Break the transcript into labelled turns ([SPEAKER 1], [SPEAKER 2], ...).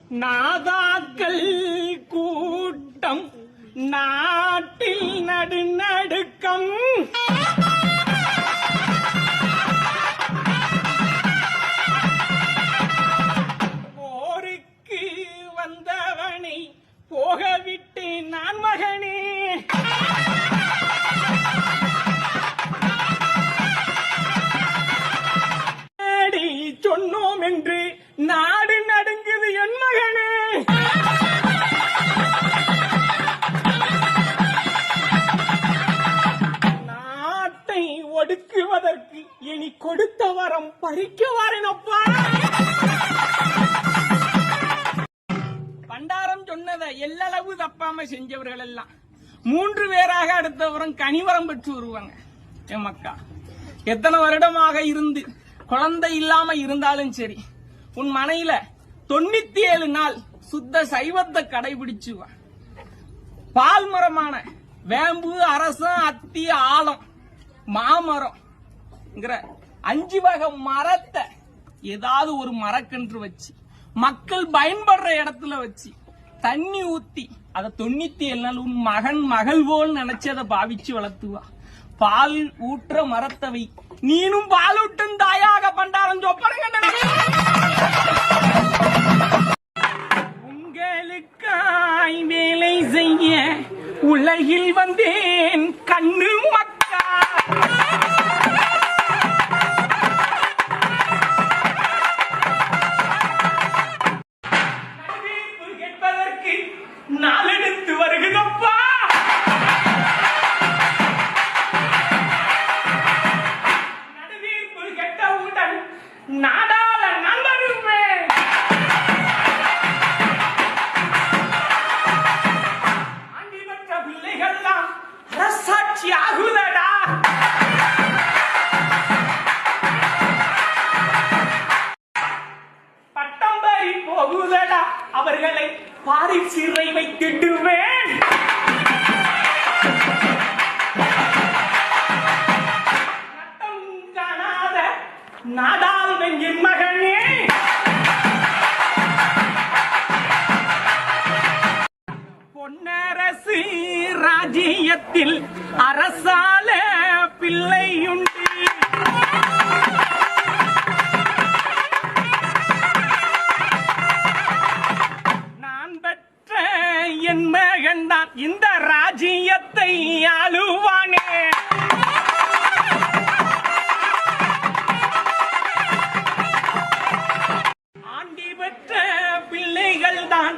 [SPEAKER 1] நாதாக்கள் கூட்டம் நாட்டில் நடுநடுக்கம். போருக்கு வந்தவனை போகவிட்டு நான் மகனே. சொன்னோம் என்று நாடு நடுங்குது என் மகனே. நாட்டை ஒடுக்குவதற்கு இனி கொடுத்த வரம் பறிக்க வரேனப்பா. பண்டாரம் சொன்னதை எல்லளவு தப்பாம செஞ்சவர்கள் எல்லாம் 3 பேராக அடுத்த வரம் கனிவரம் பெற்று வருவாங்க. என் மக்கா எத்தனை வருடமாக இருந்து குழந்தை இல்லாம இருந்தாலும் சரி, உன் மனையில 97 நாள் சுத்த சைவத்தை கடைபிடிச்சு பால் மரமான வேம்பு, அரசம், அத்தி, ஆலம், மாமரம் 5 வகை மரத்தை ஏதாவது ஒரு மரக்கன்று வச்சு மக்கள் பயன்படுற இடத்துல வச்சு தண்ணி ஊத்தி அதை 97 நாள் உன் மகன் மகள் போல் நினைச்சு அதை பாவிச்சு வளர்த்துவா. பால் ஊற்ற மரத்தவை நீனும் பாலூட்டும் தாயாக பண்டாரம் சொப்பனங்க. உங்களுக்காய் வேலை செய்ய உலகில் வந்தேன் கண்ணு மக்கா. கேட்பதற்கு நாளெடுத்து வருகிறப்பா. நாடால நான் வருவேன். ஆண்டி பெற்ற பிள்ளைகள்லாம் அரசாட்சி ஆகுதடா. பட்டம் பறி போகுதடா. அவர்களை பாரி சிறை வைத்திடுவேன். நாடால் வெஞ்சின் மகனே. பொன்னரசு ராஜ்யத்தில் அரசால பிள்ளையுண்டு. நான் பெற்ற என் மகன்தான் இந்த ராஜ்யத்தை ஆளுவானே. பிள்ளைகள் தான்